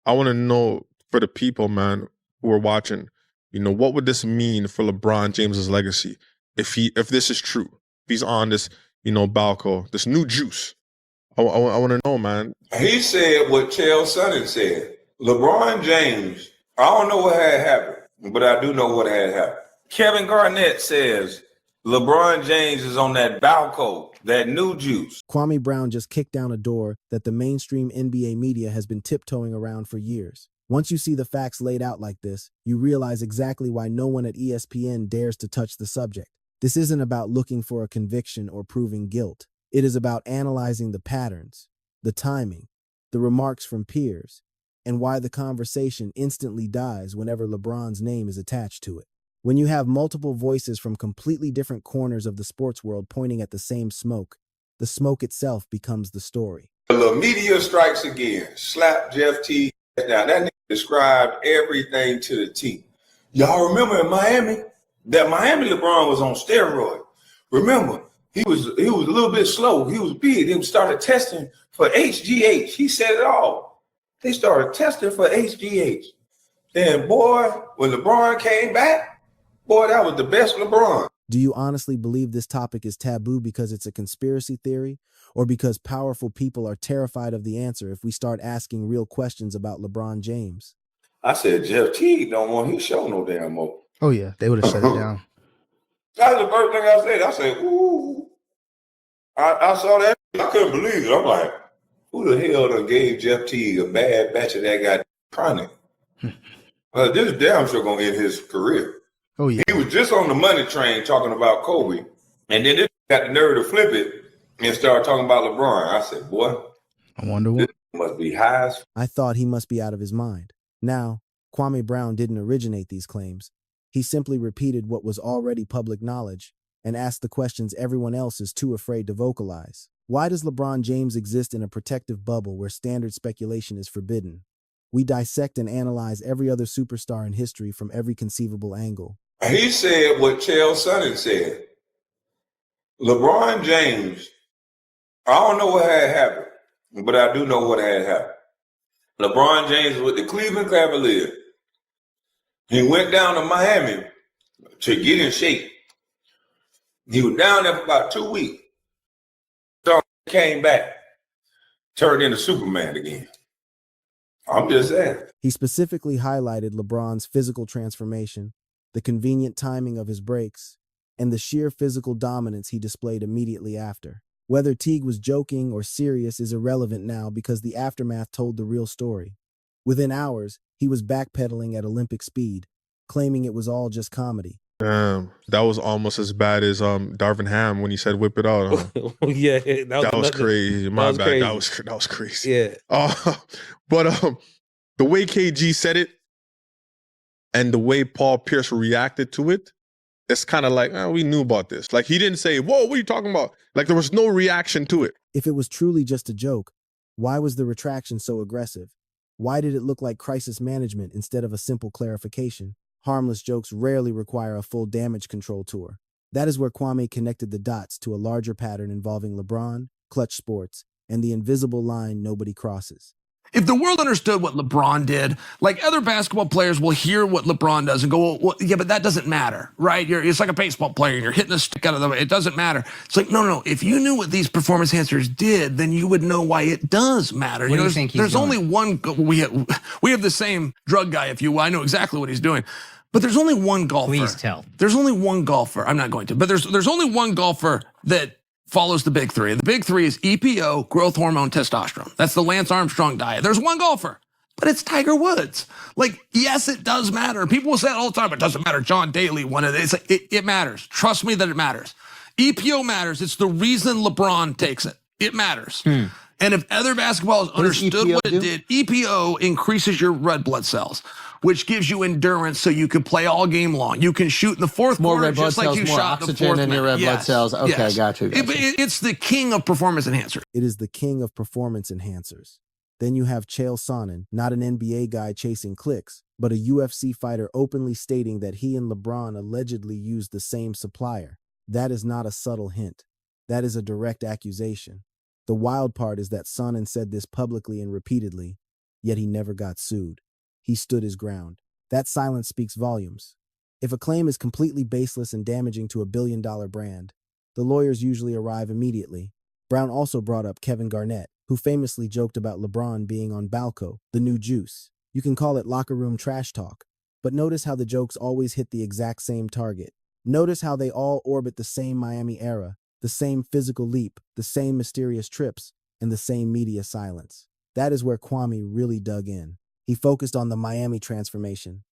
I want to know for the people, man, who are watching, what would this mean for LeBron James's legacy if this is true? If he's on this, Balco, this new juice. I want to know, man. He said what Chael Sonnen said. LeBron James, I don't know what had happened, but I do know what had happened. Kevin Garnett says LeBron James is on that Balco, that new juice. Kwame Brown just kicked down a door that the mainstream NBA media has been tiptoeing around for years. Once you see the facts laid out like this, you realize exactly why no one at ESPN dares to touch the subject. This isn't about looking for a conviction or proving guilt. It is about analyzing the patterns, the timing, the remarks from peers, and why the conversation instantly dies whenever LeBron's name is attached to it. When you have multiple voices from completely different corners of the sports world pointing at the same smoke, the smoke itself becomes the story. The media strikes again. Slap Jeff Teague down. That nigga described everything to the T. Y'all remember in Miami? That Miami LeBron was on steroid. Remember, he was a little bit slow. He was big. They started testing for HGH. He said it all. They started testing for HGH. Then, boy, when LeBron came back, boy, that was the best LeBron. Do you honestly believe this topic is taboo because it's a conspiracy theory, or because powerful people are terrified of the answer if we start asking real questions about LeBron James? I said, Jeff Teague don't want his show no damn more. Oh, yeah. They would have shut it down. That's the first thing I said. I said, ooh. I saw that. I couldn't believe it. I'm like, who the hell done gave Jeff Teague a bad batch of that guy chronic? This damn sure going to end his career. Oh, yeah. He was just on the money train talking about Kobe. And then this got the nerve to flip it and start talking about LeBron. I said, boy, I wonder what. This must be high as. I thought he must be out of his mind. Now, Kwame Brown didn't originate these claims. He simply repeated what was already public knowledge and asked the questions everyone else is too afraid to vocalize. Why does LeBron James exist in a protective bubble where standard speculation is forbidden? We dissect and analyze every other superstar in history from every conceivable angle. He said what Chael Sonnen said. LeBron James, I don't know what had happened, but I do know what had happened. LeBron James with the Cleveland Cavaliers. He went down to Miami to get in shape. He was down there for about 2 weeks. So he came back, turned into Superman again. I'm just saying. He specifically highlighted LeBron's physical transformation, the convenient timing of his breaks, and the sheer physical dominance he displayed immediately after. Whether Teague was joking or serious is irrelevant now because the aftermath told the real story. Within hours, he was backpedaling at Olympic speed, claiming it was all just comedy. Damn, that was almost as bad as Darvin Ham when he said "whip it out." Huh? Yeah, that was crazy. My bad. Crazy. That was crazy. Yeah. But the way KG said it and the way Paul Pierce reacted to it, it's kind of like, we knew about this. Like, he didn't say, "Whoa, what are you talking about?" Like, there was no reaction to it. If it was truly just a joke, why was the retraction so aggressive? Why did it look like crisis management instead of a simple clarification? Harmless jokes rarely require a full damage control tour. That is where Kwame connected the dots to a larger pattern involving LeBron, clutch sports, and the invisible line nobody crosses. If the world understood what LeBron did, like other basketball players will hear what LeBron does and go, well, yeah, but that doesn't matter, right? It's like a baseball player and you're hitting a stick out of the way. It doesn't matter. It's like, no. If you knew what these performance enhancers did, then you would know why it does matter. What do you think he's there's doing? only one, we have the same drug guy, if you will. I know exactly what he's doing. But there's only one golfer. Please tell. There's only one golfer. I'm not going to, but there's only one golfer that follows the big three. The big three is EPO, growth hormone, testosterone. That's the Lance Armstrong diet. There's one golfer, but it's Tiger Woods. Like, yes, it does matter. People will say it all the time, it doesn't matter. John Daly won it. It's like, it matters. Trust me that it matters. EPO matters. It's the reason LeBron takes it. It matters. And if other basketballers understood what it did, EPO increases your red blood cells, which gives you endurance so you can play all game long. You can shoot in the fourth More quarter red blood just like cells, you more shot in the oxygen fourth in your minute. red blood cells. Okay, got you. It's the king of performance enhancers. It is the king of performance enhancers. Then you have Chael Sonnen, not an NBA guy chasing clicks, but a UFC fighter openly stating that he and LeBron allegedly used the same supplier. That is not a subtle hint. That is a direct accusation. The wild part is that Sonnen said this publicly and repeatedly, yet he never got sued. He stood his ground. That silence speaks volumes. If a claim is completely baseless and damaging to a billion-dollar brand, the lawyers usually arrive immediately. Brown also brought up Kevin Garnett, who famously joked about LeBron being on Balco, the new juice. You can call it locker room trash talk, but notice how the jokes always hit the exact same target. Notice how they all orbit the same Miami era, the same physical leap, the same mysterious trips, and the same media silence. That is where Kwame really dug in. He focused on the Miami transformation.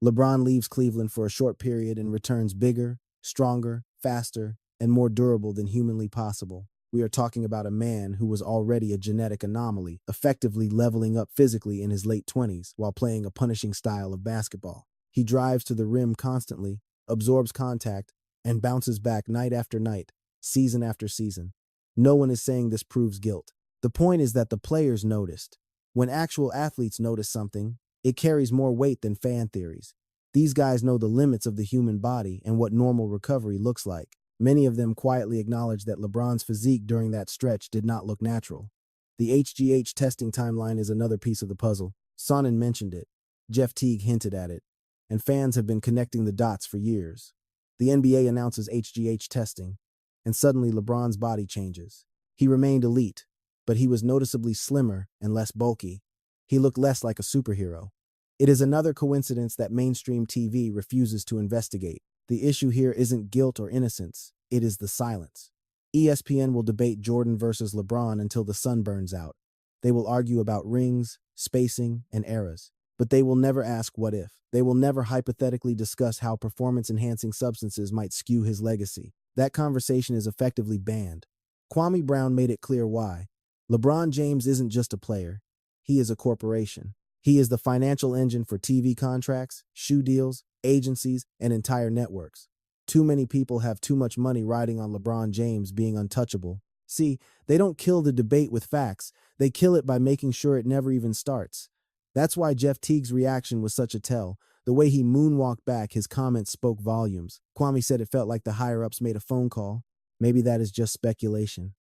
LeBron leaves Cleveland for a short period and returns bigger, stronger, faster, and more durable than humanly possible. We are talking about a man who was already a genetic anomaly, effectively leveling up physically in his late 20s while playing a punishing style of basketball. He drives to the rim constantly, absorbs contact, and bounces back night after night, season after season. No one is saying this proves guilt. The point is that the players noticed. When actual athletes notice something, it carries more weight than fan theories. These guys know the limits of the human body and what normal recovery looks like. Many of them quietly acknowledge that LeBron's physique during that stretch did not look natural. The HGH testing timeline is another piece of the puzzle. Sonnen mentioned it. Jeff Teague hinted at it. And fans have been connecting the dots for years. The NBA announces HGH testing, and suddenly LeBron's body changes. He remained elite, but he was noticeably slimmer and less bulky. He looked less like a superhero. It is another coincidence that mainstream TV refuses to investigate. The issue here isn't guilt or innocence, it is the silence. ESPN will debate Jordan versus LeBron until the sun burns out. They will argue about rings, spacing, and eras. But they will never ask what if. They will never hypothetically discuss how performance-enhancing substances might skew his legacy. That conversation is effectively banned. Kwame Brown made it clear why. LeBron James isn't just a player. He is a corporation. He is the financial engine for TV contracts, shoe deals, agencies, and entire networks. Too many people have too much money riding on LeBron James being untouchable. See, they don't kill the debate with facts. They kill it by making sure it never even starts. That's why Jeff Teague's reaction was such a tell. The way he moonwalked back, his comments spoke volumes. Kwame said it felt like the higher-ups made a phone call. Maybe that is just speculation.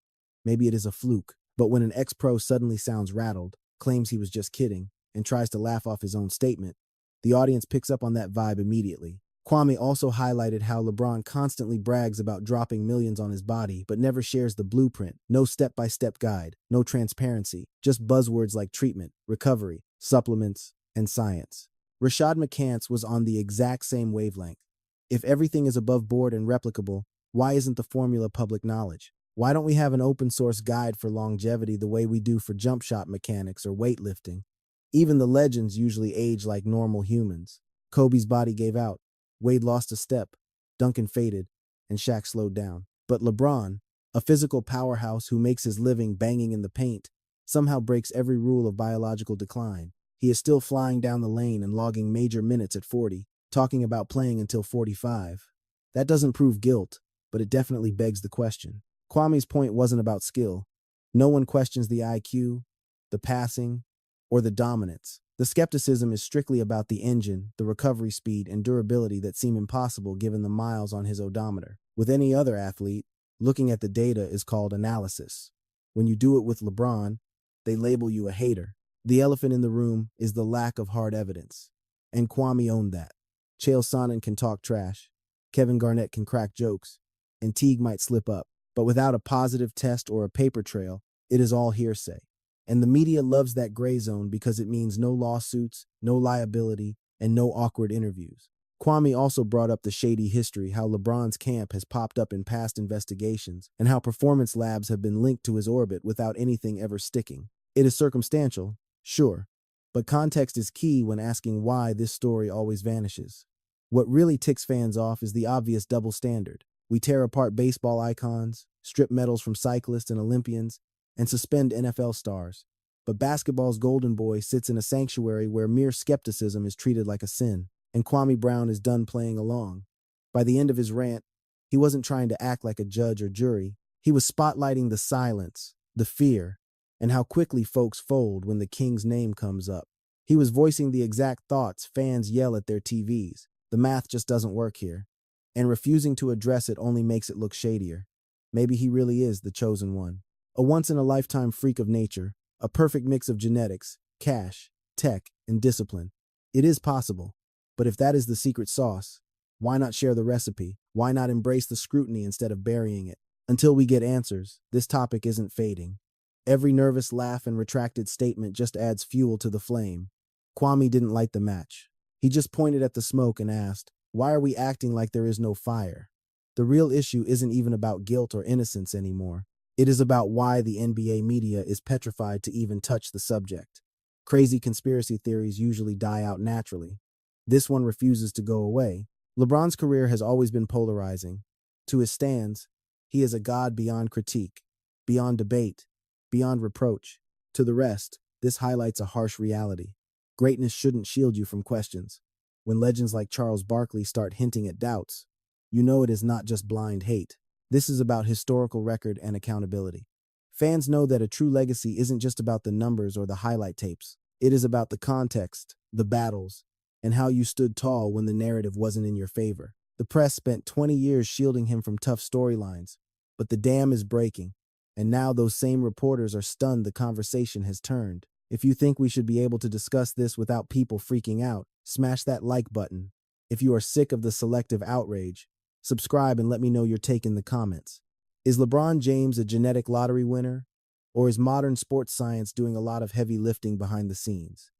Maybe it is a fluke. But when an ex-pro suddenly sounds rattled, claims he was just kidding, and tries to laugh off his own statement, the audience picks up on that vibe immediately. Kwame also highlighted how LeBron constantly brags about dropping millions on his body, but never shares the blueprint. No step-by-step guide, no transparency, just buzzwords like treatment, recovery, supplements, and science. Rashad McCants was on the exact same wavelength. If everything is above board and replicable, why isn't the formula public knowledge? Why don't we have an open-source guide for longevity the way we do for jump shot mechanics or weightlifting? Even the legends usually age like normal humans. Kobe's body gave out. Wade lost a step, Duncan faded, and Shaq slowed down. But LeBron, a physical powerhouse who makes his living banging in the paint, somehow breaks every rule of biological decline. He is still flying down the lane and logging major minutes at 40, talking about playing until 45. That doesn't prove guilt, but it definitely begs the question. Kwame's point wasn't about skill. No one questions the IQ, the passing, or the dominance. The skepticism is strictly about the engine, the recovery speed, and durability that seem impossible given the miles on his odometer. With any other athlete, looking at the data is called analysis. When you do it with LeBron, they label you a hater. The elephant in the room is the lack of hard evidence. And Kwame owned that. Chael Sonnen can talk trash. Kevin Garnett can crack jokes. And Teague might slip up. But without a positive test or a paper trail, it is all hearsay. And the media loves that gray zone because it means no lawsuits, no liability, and no awkward interviews. Kwame also brought up the shady history, how LeBron's camp has popped up in past investigations, and how performance labs have been linked to his orbit without anything ever sticking. It is circumstantial, sure, but context is key when asking why this story always vanishes. What really ticks fans off is the obvious double standard. We tear apart baseball icons, strip medals from cyclists and Olympians, and suspend NFL stars. But basketball's golden boy sits in a sanctuary where mere skepticism is treated like a sin, and Kwame Brown is done playing along. By the end of his rant, he wasn't trying to act like a judge or jury. He was spotlighting the silence, the fear, and how quickly folks fold when the king's name comes up. He was voicing the exact thoughts fans yell at their TVs. The math just doesn't work here. And refusing to address it only makes it look shadier. Maybe he really is the chosen one. A once-in-a-lifetime freak of nature, a perfect mix of genetics, cash, tech, and discipline. It is possible. But if that is the secret sauce, why not share the recipe? Why not embrace the scrutiny instead of burying it? Until we get answers, this topic isn't fading. Every nervous laugh and retracted statement just adds fuel to the flame. Kwame didn't light the match. He just pointed at the smoke and asked, "Why are we acting like there is no fire?" The real issue isn't even about guilt or innocence anymore. It is about why the NBA media is petrified to even touch the subject. Crazy conspiracy theories usually die out naturally. This one refuses to go away. LeBron's career has always been polarizing. To his stands, he is a god beyond critique, beyond debate, beyond reproach. To the rest, this highlights a harsh reality. Greatness shouldn't shield you from questions. When legends like Charles Barkley start hinting at doubts, you know it is not just blind hate. This is about historical record and accountability. Fans know that a true legacy isn't just about the numbers or the highlight tapes. It is about the context, the battles, and how you stood tall when the narrative wasn't in your favor. The press spent 20 years shielding him from tough storylines, but the dam is breaking, and now those same reporters are stunned the conversation has turned. If you think we should be able to discuss this without people freaking out, smash that like button. If you are sick of the selective outrage, subscribe and let me know your take in the comments. Is LeBron James a genetic lottery winner, or is modern sports science doing a lot of heavy lifting behind the scenes?